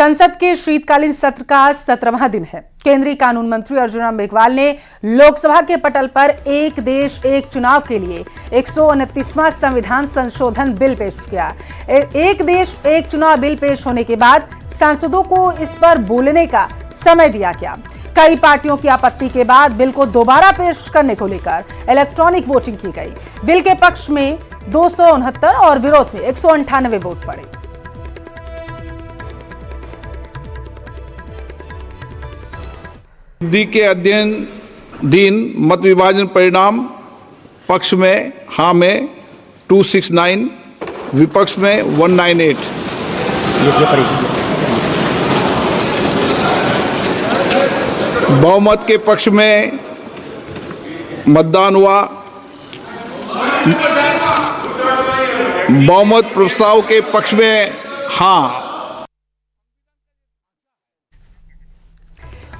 संसद के शीतकालीन सत्र का 17वां दिन है। केंद्रीय कानून मंत्री अर्जुन राम मेघवाल ने लोकसभा के पटल पर एक देश एक चुनाव के लिए 129वां संविधान संशोधन बिल पेश किया। एक देश एक चुनाव बिल पेश होने के बाद सांसदों को इस पर बोलने का समय दिया गया। कई पार्टियों की आपत्ति के बाद बिल को दोबारा पेश करने को लेकर इलेक्ट्रॉनिक वोटिंग की गई। बिल के पक्ष में 269 और विरोध में 198 वोट पड़े। दी के अध्ययन दिन मत विभाजन परिणाम पक्ष में हाँ में 269, विपक्ष में 198। बहुमत के पक्ष में मतदान हुआ। बहुमत प्रस्ताव के पक्ष में हाँ।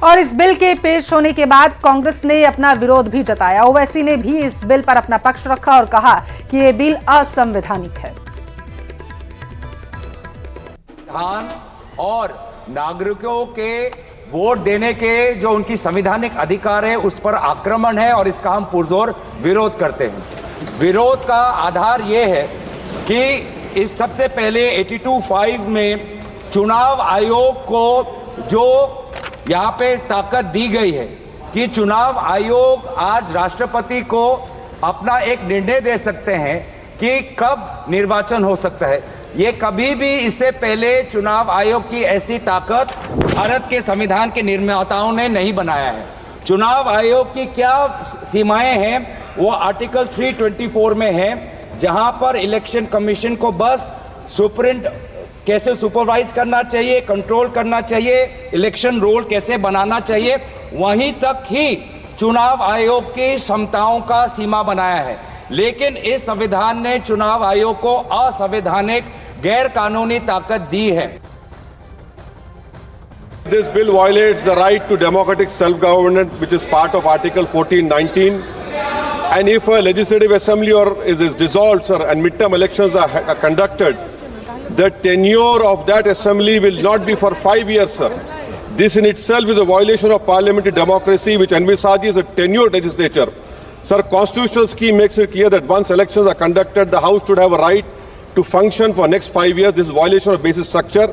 और इस बिल के पेश होने के बाद कांग्रेस ने अपना विरोध भी जताया। ओवैसी ने भी इस बिल पर अपना पक्ष रखा और कहा कि यह बिल असंवैधानिक है। संविधान और नागरिकों के वोट देने के जो उनकी संवैधानिक अधिकार है उस पर आक्रमण है और इसका हम पुरजोर विरोध करते हैं। विरोध का आधार यह है कि इस सबसे पहले 82(5) में चुनाव आयोग को जो यहाँ पे ताकत दी गई है कि चुनाव आयोग आज राष्ट्रपति को अपना एक निर्णय दे सकते हैं कि कब निर्वाचन हो सकता है। ये कभी भी इससे पहले चुनाव आयोग की ऐसी ताकत भारत के संविधान के निर्माताओं ने नहीं बनाया है। चुनाव आयोग की क्या सीमाएं हैं वो आर्टिकल 324 में है, जहां पर इलेक्शन कमीशन को बस कैसे सुपरवाइज करना चाहिए, कंट्रोल करना चाहिए, इलेक्शन रोल कैसे बनाना चाहिए, वहीं तक ही चुनाव आयोग की क्षमताओं का सीमा बनाया है। लेकिन इस संविधान ने चुनाव आयोग को असंवैधानिक गैर कानूनी ताकत दी है। This bill violates the right to democratic self-government, which is part of Article 14(19). And if a legislative assembly is dissolved, sir, and midterm elections are conducted, the tenure of that assembly will not be for 5 years, sir. This in itself is a violation of parliamentary democracy, which envisages a tenured legislature. Sir, constitutional scheme makes it clear that once elections are conducted, the House should have a right to function for next 5 years. This is a violation of basic structure.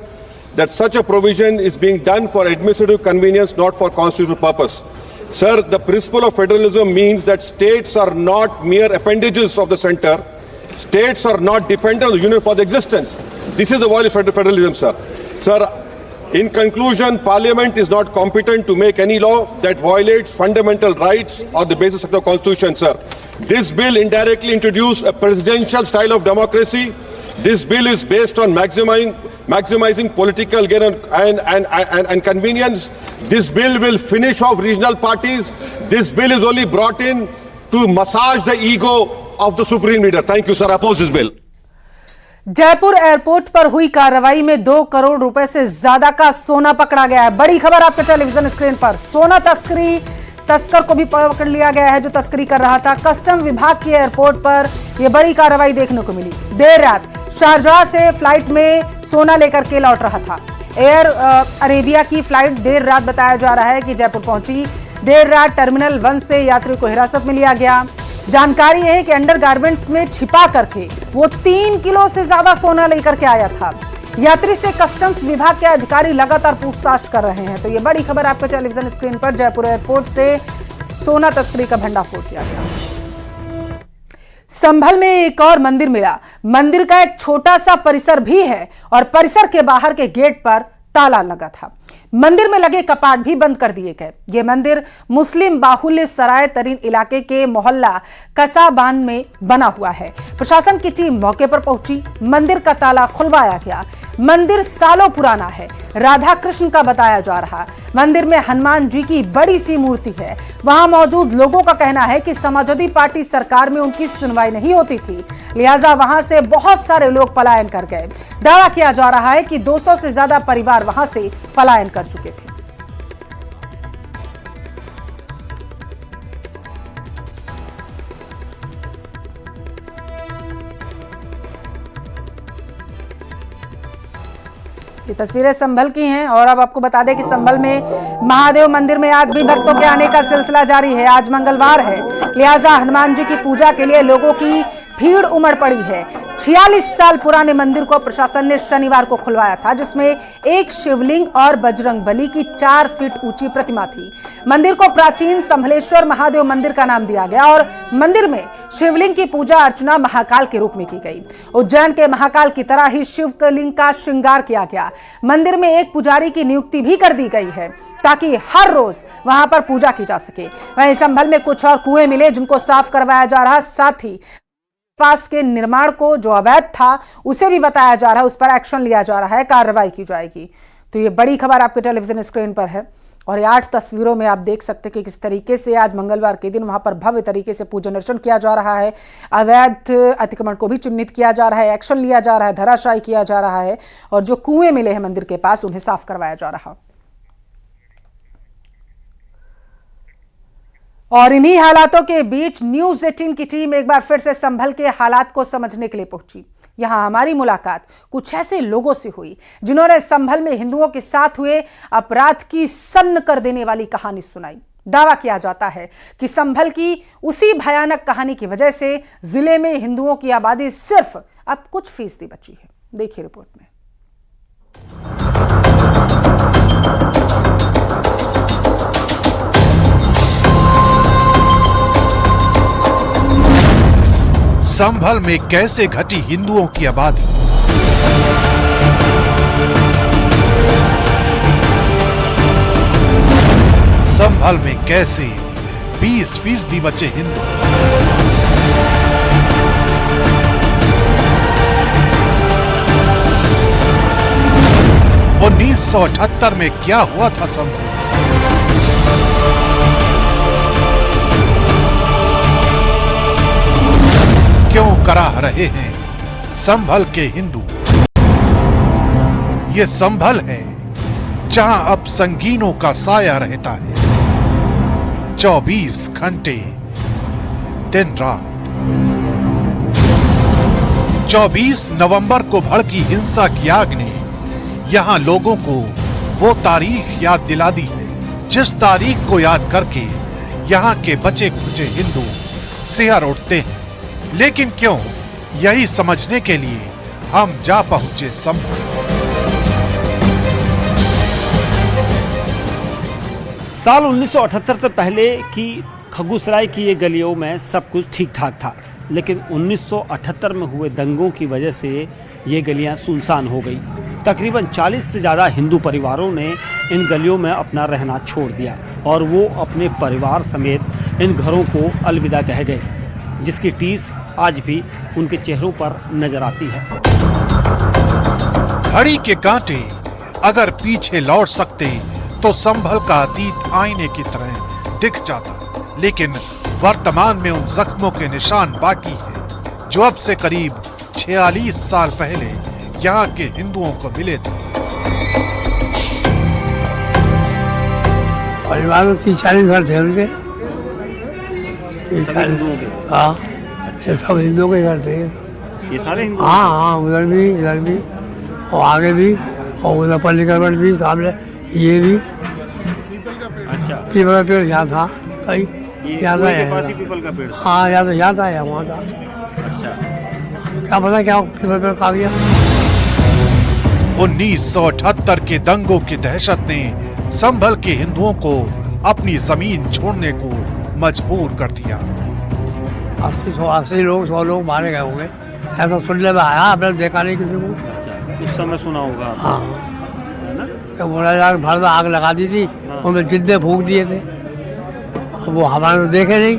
That such a provision is being done for administrative convenience, not for constitutional purpose. Sir, the principle of federalism means that states are not mere appendages of the center. States are not dependent on the union for the existence. This is the violation of federalism, sir. Sir, in conclusion, Parliament is not competent to make any law that violates fundamental rights or the basis of the Constitution, sir. This bill indirectly introduced a presidential style of democracy. This bill is based on maximizing political gain and convenience. This bill will finish off regional parties. This bill is only brought in to massage the ego of the supreme leader. Thank you, sir. Oppose this bill. Jaipur airport पर हुई कार्रवाई में 2 करोड़ रुपए से ज्यादा का सोना पकड़ा गया है। बड़ी खबर आपके टेलीविजन स्क्रीन पर। सोना तस्कर को भी पकड़ लिया गया है जो तस्करी कर रहा था। कस्टम विभाग की एयरपोर्ट पर यह बड़ी कार्रवाई देखने को मिली। देर रात शारजाह से फ्लाइट में सोना लेकर के लौट रहा था। एयर अरेबिया की फ्लाइट देर रात बताया जा रहा है कि जयपुर पहुंची। देर रात टर्मिनल 1 से यात्री को हिरासत में लिया गया। जानकारी है कि अंडरगारमेंट्स में छिपा करके वो 3 किलो से ज्यादा सोना लेकर के आया था। यात्री से कस्टम्स विभाग के अधिकारी लगातार पूछताछ कर रहे हैं। तो ये बड़ी खबर आपके टेलीविजन स्क्रीन पर। जयपुर एयरपोर्ट से सोना तस्करी का भंडाफोड़ किया गया। संभल में एक और मंदिर मिला। मंदिर का एक छोटा सा परिसर भी है और परिसर के बाहर के गेट पर ताला लगा था। मंदिर में लगे कपाट भी बंद कर दिए गए। यह मंदिर मुस्लिम बाहुल्य सराय तरीन इलाके के मोहल्ला कसाबान में बना हुआ है। प्रशासन की टीम मौके पर पहुंची। मंदिर का ताला खुलवाया गया। मंदिर सालों पुराना है। राधा कृष्ण का बताया जा रहा। मंदिर में हनुमान जी की बड़ी सी मूर्ति है। वहां मौजूद लोगों का कहना है कि समाजवादी पार्टी सरकार में उनकी सुनवाई नहीं होती थी, लिहाजा वहां से बहुत सारे लोग पलायन कर गए। दावा किया जा रहा है कि 200 से ज्यादा परिवार वहां से पलायन कर चुके थे। ये तस्वीरें संभल की हैं और अब आपको बता दें कि संभल में महादेव मंदिर में आज भी भक्तों के आने का सिलसिला जारी है। आज मंगलवार है, लिहाजा हनुमान जी की पूजा के लिए लोगों की भीड़ उमड़ पड़ी है। 46 साल पुराने मंदिर को प्रशासन ने शनिवार को खुलवाया था, जिसमें एक शिवलिंग और बजरंग बली की 4 फीट ऊंची प्रतिमा थी। मंदिर को प्राचीन संभलेश्वर महादेव मंदिर का नाम दिया गया और मंदिर में शिवलिंग की पूजा अर्चना महाकाल के रूप में की गई। उज्जैन के महाकाल की तरह ही शिवलिंग का श्रृंगार किया गया। मंदिर में एक पुजारी की नियुक्ति भी कर दी गई है ताकि हर रोज वहां पर पूजा की जा सके। वहीं संभल में कुछ और कुएं मिले जिनको साफ करवाया जा रहा, साथ ही पास के निर्माण को जो अवैध था उसे भी बताया जा रहा है, उस पर एक्शन लिया जा रहा है, कार्रवाई की जाएगी। तो ये बड़ी खबर आपके टेलीविजन स्क्रीन पर है और ये 8 तस्वीरों में आप देख सकते हैं कि किस तरीके से आज मंगलवार के दिन वहां पर भव्य तरीके से पूजन अर्चन किया जा रहा है। अवैध अतिक्रमण को भी चिन्हित किया जा रहा है, एक्शन लिया जा रहा है, धराशायी किया जा रहा है और जो कुएं मिले हैं मंदिर के पास उन्हें साफ करवाया जा रहा है। और इन्हीं हालातों के बीच न्यूज़ 18 की टीम एक बार फिर से संभल के हालात को समझने के लिए पहुंची। यहां हमारी मुलाकात कुछ ऐसे लोगों से हुई जिन्होंने संभल में हिंदुओं के साथ हुए अपराध की सन्न कर देने वाली कहानी सुनाई। दावा किया जाता है कि संभल की उसी भयानक कहानी की वजह से जिले में हिंदुओं की आबादी सिर्फ अब कुछ फीसदी बची है। देखिए रिपोर्ट में। संभल में कैसे घटी हिंदुओं की आबादी। संभल में कैसे 20% बचे हिंदू। 1978 में क्या हुआ था संभल। क्यों कराह रहे हैं संभल के हिंदू। ये संभल है जहां अब संगीनों का साया रहता है 24 घंटे दिन रात। 24 नवंबर को भड़की हिंसा की आग ने यहां लोगों को वो तारीख याद दिला दी है जिस तारीख को याद करके यहां के बचे खुचे हिंदू सिहर उठते हैं। लेकिन क्यों, यही समझने के लिए हम जा पहुंचे संभल। साल 1978 से पहले की खग्गूसराय की ये गलियों में सब कुछ ठीक ठाक था, लेकिन 1978 में हुए दंगों की वजह से ये गलियां सुनसान हो गई। तकरीबन 40 से ज़्यादा हिंदू परिवारों ने इन गलियों में अपना रहना छोड़ दिया और वो अपने परिवार समेत इन घरों को अलविदा कह गए, जिसकी टीस आज भी उनके चेहरों पर नजर आती है। घड़ी के कांटे अगर पीछे लौट सकते तो संभल का अतीत आईने की तरह दिख जाता, लेकिन वर्तमान में उन जख्मों के निशान बाकी हैं जो अब से करीब 46 साल पहले यहाँ के हिंदुओं को मिले थे। परिवार में 30-40 घर थे उनके। हाँ, ये सब हिंदुओं के घर थे। ये सारे हिंदू? हाँ, उधर भी, इधर भी और आगे भी और उधर पल्लीकरमठ भी, सामने ये भी। अच्छा, पीपल का पेड़ यहाँ था, कहीं यहाँ था। पीपल का पेड़? हाँ, यहाँ था या वहाँ था। अच्छा, क्या पता क्या पीपल पेड़ खा गया। 1978 के दंगों की दहशत ने संभल के हिंदुओं को अपनी जमीन छोड़ने को मजबूर कर दिया। 80 लोग 100 लोग मारे गए होंगे, ऐसा सुनने में आया। आपने देखा नहीं किसी को? अच्छा, उस समय सुना होगा। हाँ, तो बोला यार भर में आग लगा दी थी, उनमें जिद्दे फूंक दिए थे। वो हमारे तो देखे नहीं,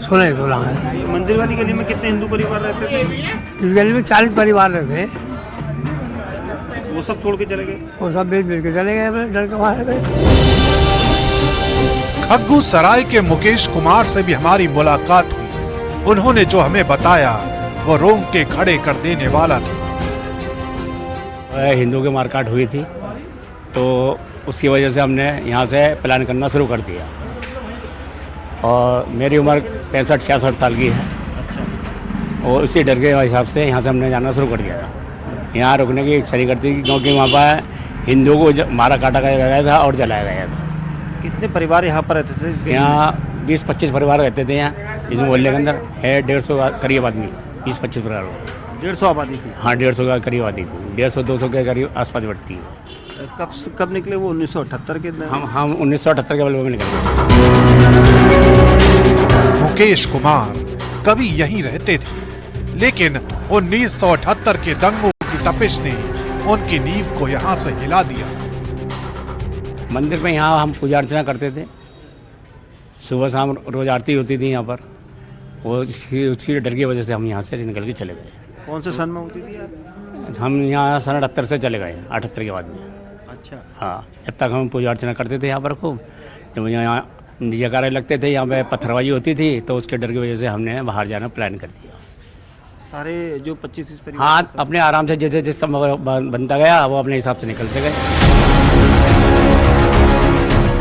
सुना ही सुना है। मंदिर वाली गली में कितने हिंदू परिवार रहते थे? इस गली में 40 परिवार रहते। वो सब छोड़ के चले गए? वो सब बेच के चले गए, डर के मारे गए। खग्गूसराय के मुकेश कुमार से भी हमारी मुलाकात हुई। उन्होंने जो हमें बताया वो रोंगटे खड़े कर देने वाला था। हिंदू की मारकाट हुई थी तो उसकी वजह से हमने यहाँ से प्लान करना शुरू कर दिया और मेरी उम्र 65-66 साल की है और उसी डर के हिसाब से यहाँ से हमने जाना शुरू कर दिया। यहाँ रुकने की इच्छा नहीं करती क्योंकि वहाँ पर हिंदुओं को मारा काटा गया था और जलाया गया था। कितने परिवार यहाँ पर रहते थे इस गली में? यहाँ 20-25 परिवार रहते थे यहाँ इस मोहल्ले के अंदर है 150 करीब आदमी 20-25 परिवार। 150 आबादी थी। हाँ 150 का करीब आती थी 150-200 के करीब आसपास बढ़ती है। कब निकले वो 1978 के अंदर? हम 1978 के बल्ब में निकले। मुकेश कुमार कभी यहीं रहते थे, लेकिन 1978 के दंगों की तपिश ने उनकी नींव को यहाँ से हिला दिया। मंदिर में यहाँ हम पूजा अर्चना करते थे, सुबह शाम रोज आरती होती थी यहाँ पर। वो उसकी डर की वजह से हम यहाँ से निकल के चले गए। कौन से सन में होती थी यार? हम यहाँ सन 78 से चले गए, 78 के बाद में। अच्छा। हाँ, जब तक हम पूजा अर्चना करते थे यहाँ पर खूब, जब यहाँ जयकारे लगते थे, यहाँ पे पत्थरबाजी होती थी, तो उसके डर की वजह से हमने बाहर जाना प्लान कर दिया। सारे जो 25-30 परिवार? हाँ, अपने आराम से जैसे जिसका बनता गया वो अपने हिसाब से निकलते गए।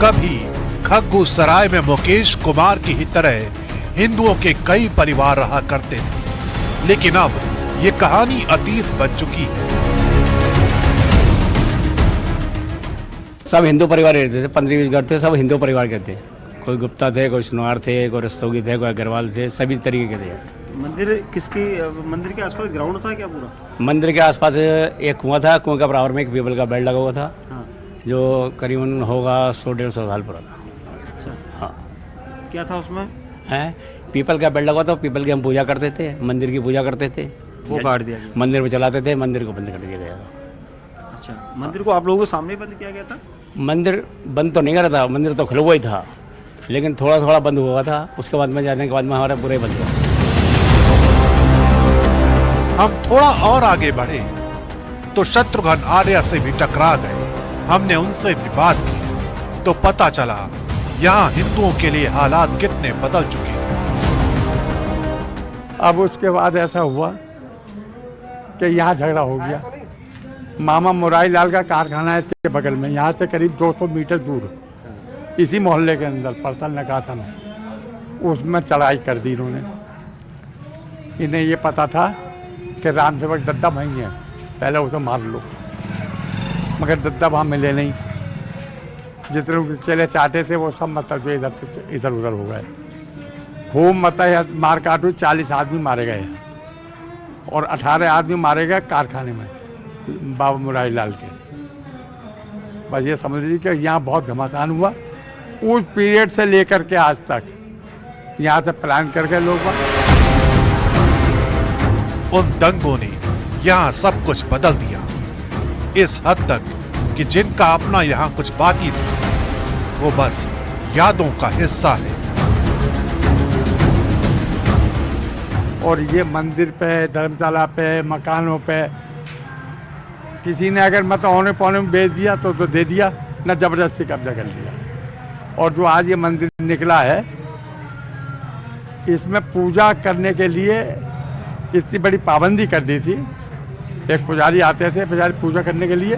कभी खग्गू सराय में मुकेश कुमार की ही तरह हिंदुओं के कई परिवार रहा करते थे, लेकिन अब ये कहानी अतीत बन चुकी है। सब हिंदू परिवार रहते थे, 15-20 घर थे, सब हिंदू परिवार के थे। कोई गुप्ता थे, कोई सुनार थे, कोई रस्तोगी थे, कोई अग्रवाल थे, सभी तरीके के थे। मंदिर के आसपास ग्राउंड था क्या पूरा? मंदिर के आसपास एक कुआं था, कुआं के बराबर में एक पीपल का बेड लगा हुआ था। हाँ। जो करीबन होगा 100-150 साल पुराना। अच्छा। हाँ। क्या था उसमें? है पीपल का बेड लगा था, पीपल की हम पूजा करते थे, मंदिर की पूजा करते थे। वो काट दिया गया? मंदिर में चलाते थे, मंदिर को बंद कर दिया गया था। अच्छा, मंदिर को आप लोगों के सामने बंद किया गया था? मंदिर बंद तो नहीं करा था, मंदिर तो खुला हुआ ही था, लेकिन थोड़ा थोड़ा बंद हुआ था। उसके बाद में जाने के बाद में हमारा पूरा ही बंद हुआ। हम थोड़ा और आगे बढ़े तो शत्रुघ्न आर्या से भी टकरा गए। हमने उनसे भी बात की तो पता चला यहाँ हिंदुओं के लिए हालात कितने बदल चुके हैं। अब उसके बाद ऐसा हुआ कि यहाँ झगड़ा हो गया। मामा मुरारी लाल का कारखाना है इसके बगल में, यहाँ से करीब 200 मीटर दूर, इसी मोहल्ले के अंदर परतल नकासन है, उसमें चढ़ाई कर दी इन्होंने। इन्हें ये पता था कि राम सेवक दद्दा वहीं है, पहले उसे मार लो, मगर दद्दा वहाँ मिले नहीं। जितने चले चाहते थे वो सब मतलब जो इधर से इधर उधर हो गए। खूब मतलब मार काट हुई, 40 आदमी मारे गए और 18 आदमी मारे गए कारखाने में बाबा मुरारी लाल के। बस ये समझ लीजिए कि यहाँ बहुत घमासान हुआ। उस पीरियड से लेकर के आज तक यहाँ से प्लान कर गए लोग। उन दंगों ने यहाँ सब कुछ बदल दिया, इस हद तक कि जिनका अपना यहाँ कुछ बाकी था वो बस यादों का हिस्सा है। और ये मंदिर पे, धर्मशाला पे, मकानों पे किसी ने अगर मतलब औने पौने में बेच दिया तो दे दिया, न जबरदस्ती कब्जा कर लिया। और जो आज ये मंदिर निकला है, इसमें पूजा करने के लिए इतनी बड़ी पाबंदी कर दी थी। एक पुजारी आते थे, पुजारी पूजा करने के लिए,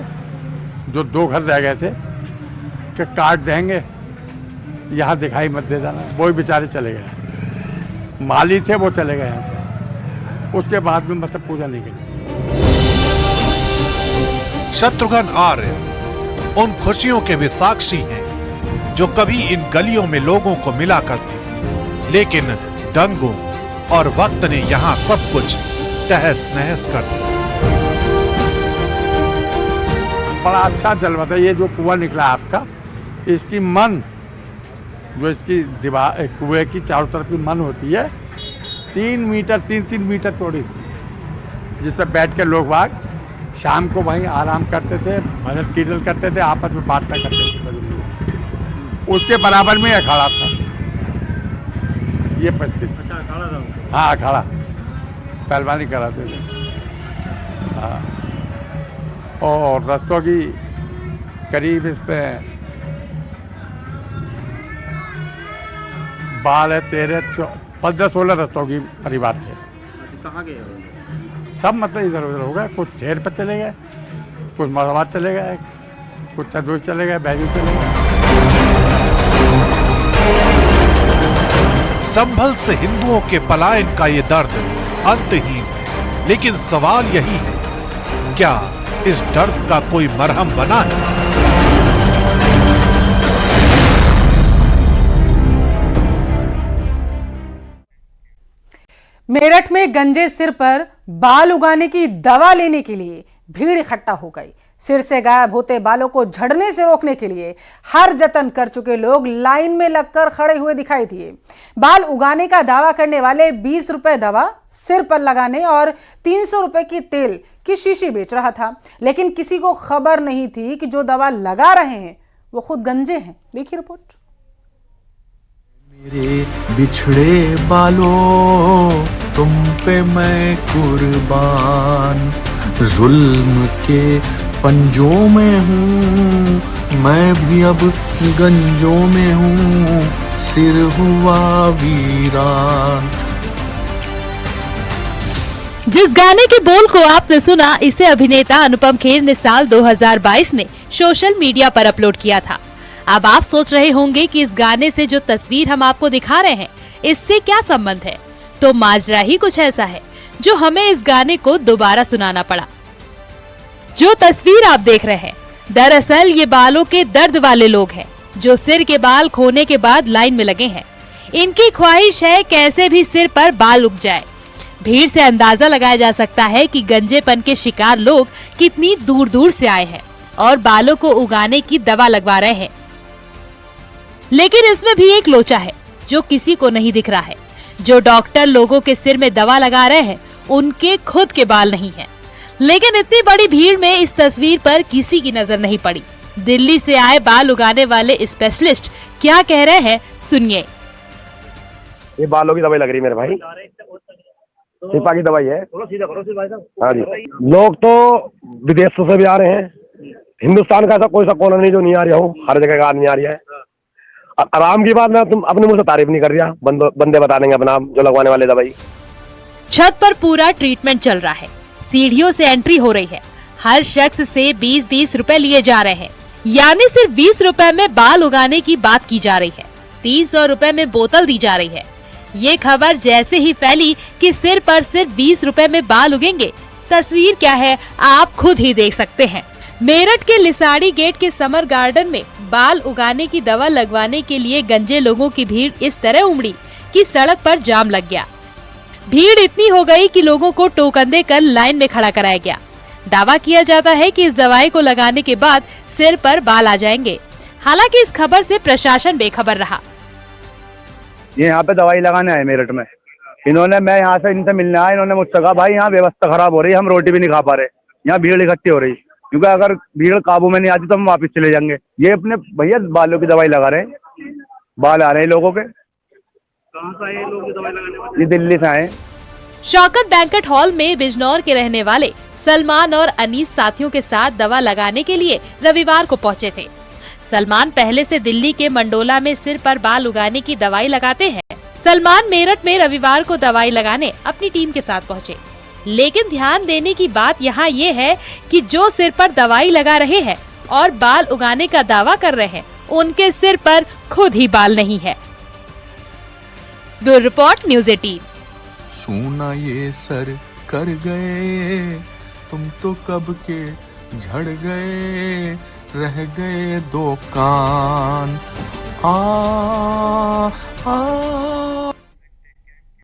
जो 2 घर रह गए थे कि काट देंगे, यहाँ दिखाई मत दे जाना। वो बेचारे चले गए, माली थे वो चले गए यहाँ से। उसके बाद में मतलब पूजा नहीं करी। शत्रुघ्न आर्य उन खुशियों के भी साक्षी हैं जो कभी इन गलियों में लोगों को मिला करती थी, लेकिन दंगों और वक्त ने यहाँ सब कुछ तहस नहस कर दिया। बड़ा अच्छा चल रहा था। ये जो कुआं निकला आपका, इसकी मन जो इसकी दीवार कुएं की चारों तरफ की मन होती है, 3 मीटर चौड़ी थी, जिस पर बैठ के लोग बाग शाम को वहीं आराम करते थे, भजन कीर्तन करते थे, आपस में बातें करते थे भजन लोग। उसके बराबर में अखाड़ा था, ये परिस्थिति। अच्छा, अखाड़ा था? हाँ, अखाड़ा पहलवानी कराते थे। हाँ, और रस्तों की करीब इसमें 12, 13, 15-16 रस्तों की परिवार थे। कहाँ गए? सब मतलब इधर उधर हो गए। कुछ ठेर पर चले गए, कुछ मरवाद चले गए, कुछ चंदोई चले गए, बैजू चले गए। संभल से हिंदुओं के पलायन का ये दर्द अंतहीन है, लेकिन सवाल यही है, क्या इस दर्द का कोई मरहम बना है? मेरठ में गंजे सिर पर बाल उगाने की दवा लेने के लिए भीड़ इकट्ठा हो गई। सिर से गायब होते बालों को झड़ने से रोकने के लिए हर जतन कर चुके लोग लाइन में लगकर खड़े हुए दिखाई दिए। बाल उगाने का दावा करने वाले 20 रुपए दवा सिर पर लगाने और 300 रुपए की तेल की शीशी बेच रहा था, लेकिन किसी को खबर नहीं थी कि जो दवा लगा रहे हैं वो खुद गंजे हैं। देखिए रिपोर्ट। मेरे बिछड़े बालों तुम पे मैं कुर्बान, जुल्म के पंजों में हूँ मैं भी अब गंजों में हूँ, सिर हुआ वीरान। जिस गाने के बोल को आपने सुना, इसे अभिनेता अनुपम खेर ने साल 2022 में सोशल मीडिया पर अपलोड किया था। अब आप सोच रहे होंगे कि इस गाने से जो तस्वीर हम आपको दिखा रहे हैं इससे क्या संबंध है, तो माजरा ही कुछ ऐसा है जो हमें इस गाने को दोबारा सुनाना पड़ा। जो तस्वीर आप देख रहे हैं, दरअसल ये बालों के दर्द वाले लोग हैं जो सिर के बाल खोने के बाद लाइन में लगे हैं। इनकी ख्वाहिश है कैसे भी सिर पर बाल उग जाए। भीड़ से अंदाजा लगाया जा सकता है कि गंजेपन के शिकार लोग कितनी दूर दूर से आए हैं और बालों को उगाने की दवा लगवा रहे हैं। लेकिन इसमें भी एक लोचा है जो किसी को नहीं दिख रहा है। जो डॉक्टर लोगों के सिर में दवा लगा रहे हैं उनके खुद के बाल नहीं हैं। लेकिन इतनी बड़ी भीड़ में इस तस्वीर पर किसी की नजर नहीं पड़ी। दिल्ली से आए बाल उगाने वाले स्पेशलिस्ट क्या कह रहे हैं, सुनिए। ये बालों की दवाई लग रही है मेरे भाई, शिफा की दवाई है। हाँ जी, लोग तो विदेशों से भी आ रहे हैं, हिंदुस्तान का ऐसा कोई सा कोना नहीं जो नहीं आ रहा हो, हर जगह का आदमी आ रहा है। आराम की बात मैं तुम अपने मुंह से तारीफ नहीं कर रहा, बंदे बता देंगे अपना जो लगवाने वाले दवाई। छत पर पूरा ट्रीटमेंट चल रहा है, सीढ़ियों से एंट्री हो रही है। हर शख्स से 20-20 रुपए लिए जा रहे हैं, यानी सिर्फ 20 रुपए में बाल उगाने की बात की जा रही है। 300 रुपए में बोतल दी जा रही है। ये खबर जैसे ही फैली कि सिर पर सिर्फ 20 रुपए में बाल उगेंगे, तस्वीर क्या है आप खुद ही देख सकते हैं। मेरठ के लिसाड़ी गेट के समर गार्डन में बाल उगाने की दवा लगवाने के लिए गंजे लोगों की भीड़ इस तरह उमड़ी कि सड़क पर जाम लग गया। भीड़ इतनी हो गई कि लोगों को टोकन देकर लाइन में खड़ा कराया गया। दावा किया जाता है कि इस दवाई को लगाने के बाद सिर पर बाल आ जाएंगे। हालांकि इस खबर से प्रशासन बेखबर रहा। ये यहाँ पे दवाई लगाने आए मेरठ में, मैं यहाँ से इनसे मिलने आया, इन्होंने मुझसे कहा भाई यहाँ व्यवस्था खराब हो रही है, हम रोटी भी नहीं खा पा रहे, यहाँ भीड़ इकट्ठी हो रही, क्योंकि अगर भीड़ काबू में नहीं आती तो हम वापस चले जाएंगे। ये अपने भैया बालों की दवाई लगा रहे हैं, बाल आ रहे हैं लोगों के। कहाँ से आए लोग दवाई लगाने वाले? ये दिल्ली से आए। शौकत बैंकेट हॉल में बिजनौर के रहने वाले सलमान और अनीस साथियों के साथ दवा लगाने के लिए रविवार को पहुंचे थे। सलमान पहले से दिल्ली के मंडोला में सिर पर बाल उगाने की दवाई लगाते हैं। सलमान मेरठ में रविवार को दवाई लगाने अपनी टीम के साथ पहुंचे, लेकिन ध्यान देने की बात यहाँ ये है कि जो सिर पर दवाई लगा रहे हैं और बाल उगाने का दावा कर रहे हैं, उनके सिर पर खुद ही बाल नहीं है। Bureau report, news 18। सूना ये सर कर गए तुम तो कब के झड़ गए, रह गए दो कान। आ